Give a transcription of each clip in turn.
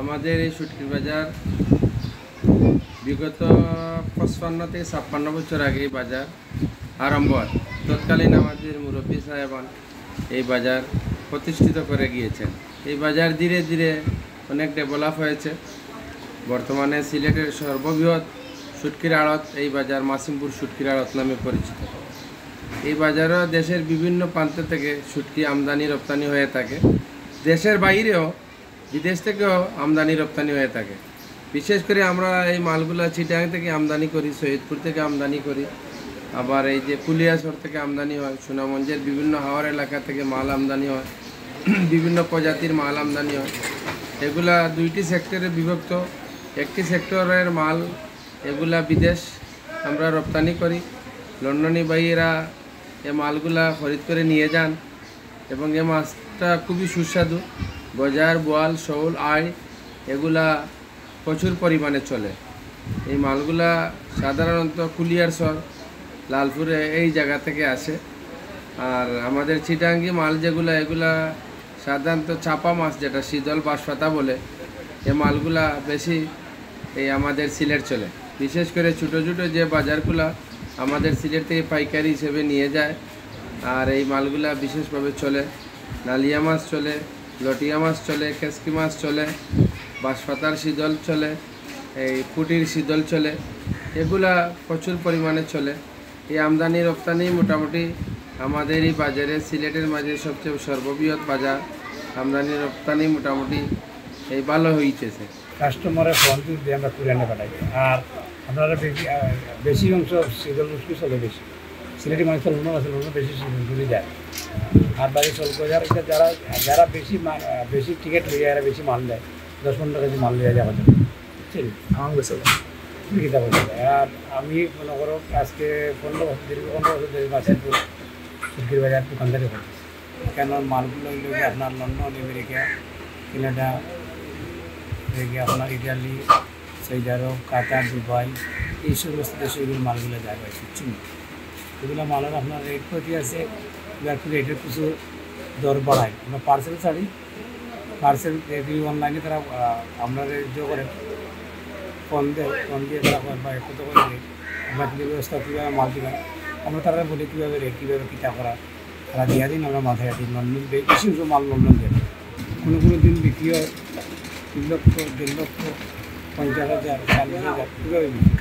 আমাদের এই শুটকির বাজার বিগত 55 থেকে 56 বছর আগে এই বাজার আরম্ভ হয়। তৎকালীন আমাদের মুরব্বী সাহেবান এই বাজার প্রতিষ্ঠিত করে গিয়েছেন। এই বাজার ধীরে ধীরে অনেক ডেভেলপ হয়েছে। বর্তমানে সিলেটের সর্ববৃহৎ শুটকির আড়ত এই বাজার মাসিমপুর শুটকির আড়ত নামে পরিচিত। এই বাজারও দেশের বিভিন্ন প্রান্ত থেকে শুটকি আমদানি রপ্তানি হয়ে থাকে। দেশের বাইরেও বিদেশ থেকেও আমদানি রপ্তানি হয়ে থাকে। বিশেষ করে আমরা এই মালগুলো চিটাং থেকে আমদানি করি, সৈয়দপুর থেকে আমদানি করি, আবার এই যে কুলিয়াসর থেকে আমদানি হয়, সুনামগঞ্জের বিভিন্ন হাওড় এলাকা থেকে মাল আমদানি হয়, বিভিন্ন প্রজাতির মাল আমদানি হয়। এগুলা দুইটি সেক্টরে বিভক্ত। একটি সেক্টরের মাল এগুলা বিদেশ আমরা রপ্তানি করি। লন্ডনী ভাইয়েরা এ মালগুলা খরিদ করে নিয়ে যান এবং এ মাছটা খুবই সুস্বাদু। গজার, বোয়াল, শৌল, আড় এগুলা প্রচুর পরিমাণে চলে। এই মালগুলা সাধারণত কুলিয়ারসর, লালপুরে এই জায়গা থেকে আসে। আর আমাদের চিটাঙ্গি মাল যেগুলা এগুলা সাধারণত চাপা মাছ, যেটা শীতল বাঁশপাতা বলে, এ মালগুলা বেশি এই আমাদের সিলেট চলে। বিশেষ করে ছোটো ছোটো যে বাজারগুলা আমাদের সিলেট থেকে পাইকারি হিসেবে নিয়ে যায়। আর এই মালগুলা বিশেষভাবে চলে। নালিয়া মাছ চলে, লটিয়া মাছ চলে, কেসকি মাছ চলে, বাঁশপাতার শীতল চলে, এই পুটির শীতল চলে। এগুলা প্রচুর পরিমাণে চলে। এই আমদানি রপ্তানি মোটামুটি আমাদের এই বাজারে সিলেটের মাঝে সবচেয়ে সর্ববৃহৎ বাজার। আমদানি রপ্তানি মোটামুটি এই ভালো হইতেছে। কাস্টমারের ফোন দিয়ে আমরা পুরানো পাঠাই। আর আপনারা বেশি অংশ শীতল মুশকি চলে বেশি। সিলেটি মানুষ লুনো আছে, লুনো বেশি শীতল যায়। আর বাড়ি চলবে যারা যারা বেশি টিকিট হয়ে যায়, এরা বেশি মাল দেয়। 10-15 কেজি মাল দেওয়া যাওয়া যাবে, ঠিক আমার বেশি বিক্রিতা করতে যায়। আর আমি মনে করো আজকে 15 বছর ধরে মাসিমপুর শুটকির বাজার দোকানদারি করতেছি। কেন মালগুলো হইল কি আপনার লন্ডন, আমেরিকা, কানাডা, আপনার ইটালি, সৌদি আরব, কাতার, দুবাই, এই সমস্ত দেশে এগুলো মালগুলো যায় ভাই কিচ্ছু নেই। এগুলো মালের আপনার রেট প্রতি আছে, একটু রেটের কিছু দর বাড়ায়। আমরা পার্সেল ছাড়ি, পার্সেল অনলাইনে তারা আমরা যে করে ফোন দিয়ে তারা বা কত করে রেট, আমরা কী ব্যবস্থা কীভাবে মাল দিবেন আমরা তারা বলি কীভাবে রেট, কীভাবে কীটা করা, তারা দিয়া দিন আমরা মাথায় দিন। লন্ডন বেশি মাল লন্ডন দেয়। কোনো দিন বিক্রি হয় 3 লক্ষ, 1.5 লক্ষ, 50,000, 40,000 কীভাবে বিক্রি।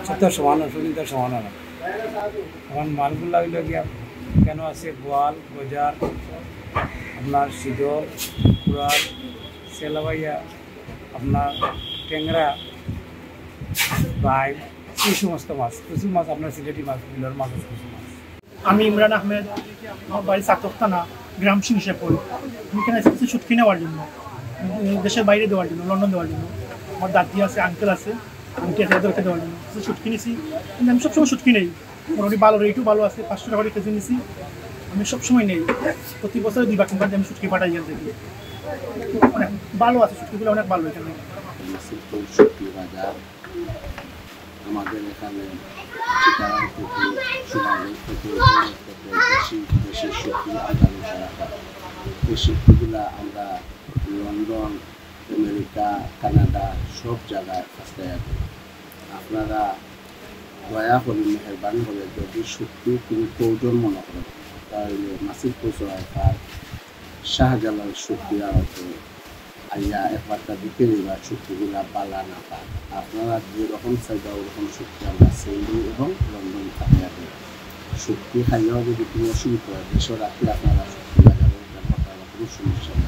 সব সমান কিন্তু তার সমান না। এখন মালগুলো হইল গিয়া কেন আছে বোয়াল, গজার, আপনার শীতল, কুড়াল, সেলাবাইয়া, আপনার ট্যাংরা, বাই, এই সমস্ত মাছ। প্রচুর মাছ আপনার সিলেটি মাছ, বিলর মাছ আছে প্রচুর মাছ। আমি ইমরান আহমেদ, আমার বাড়ি চাকর থানা, গ্রাম সিংসাপুর। আমি এখানে এসেছি শুটকি নেওয়ার জন্য, দেশের বাইরে দেওয়ার জন্য, লন্ডন দেওয়ার জন্য। আমার দাদি আছে, আঙ্কেল আছে, আংটি আছে, এদেরকে দেওয়ার জন্য শুটকি নিয়েছি। কিন্তু আমি সবসময় শুটকি নেই, মোটামুটি ভালো রেটও ভালো আছে। 500 টাকা করে কেজি নিয়েছি। আমি সবসময় নেই, প্রতি বছরে 2 বার 3 বার আমি শুটকি পাঠাই এখান থেকে। অনেক ভালো আছে শুটকিগুলো, অনেক ভালো এখানে। শুটকি বাজার আমাদের এখানে চিটাগাং থেকে, সুনামগঞ্জ থেকে দেশের শুটকি আমদানি করা হয়। এই শুটকিগুলো আমরা লন্ডন, আমেরিকা, কানাডা সব জায়গায় পাঠাই। আপনারা দয়া করে মেহরবানি করে যদি শুটকি কোনো প্রয়োজন মনে করেন তাহলে মাসিমপুর সরাইপাড় শাহজালাল শুটকি আড়তে আইয়া একবারটা দিকে নিবা। শুটকিগুলা বালা না পায়। আপনারা যেরকম চাইবা ওরকম শুটকি আমরা সেইলি এবং লন্ডন থাকে। শুটকি খাইলেও যদি কোনো অসুবিধা হয় দেশে রাখলে আপনারা শুটকি বাজারে ব্যবহার করার কোনো সমস্যা নেই।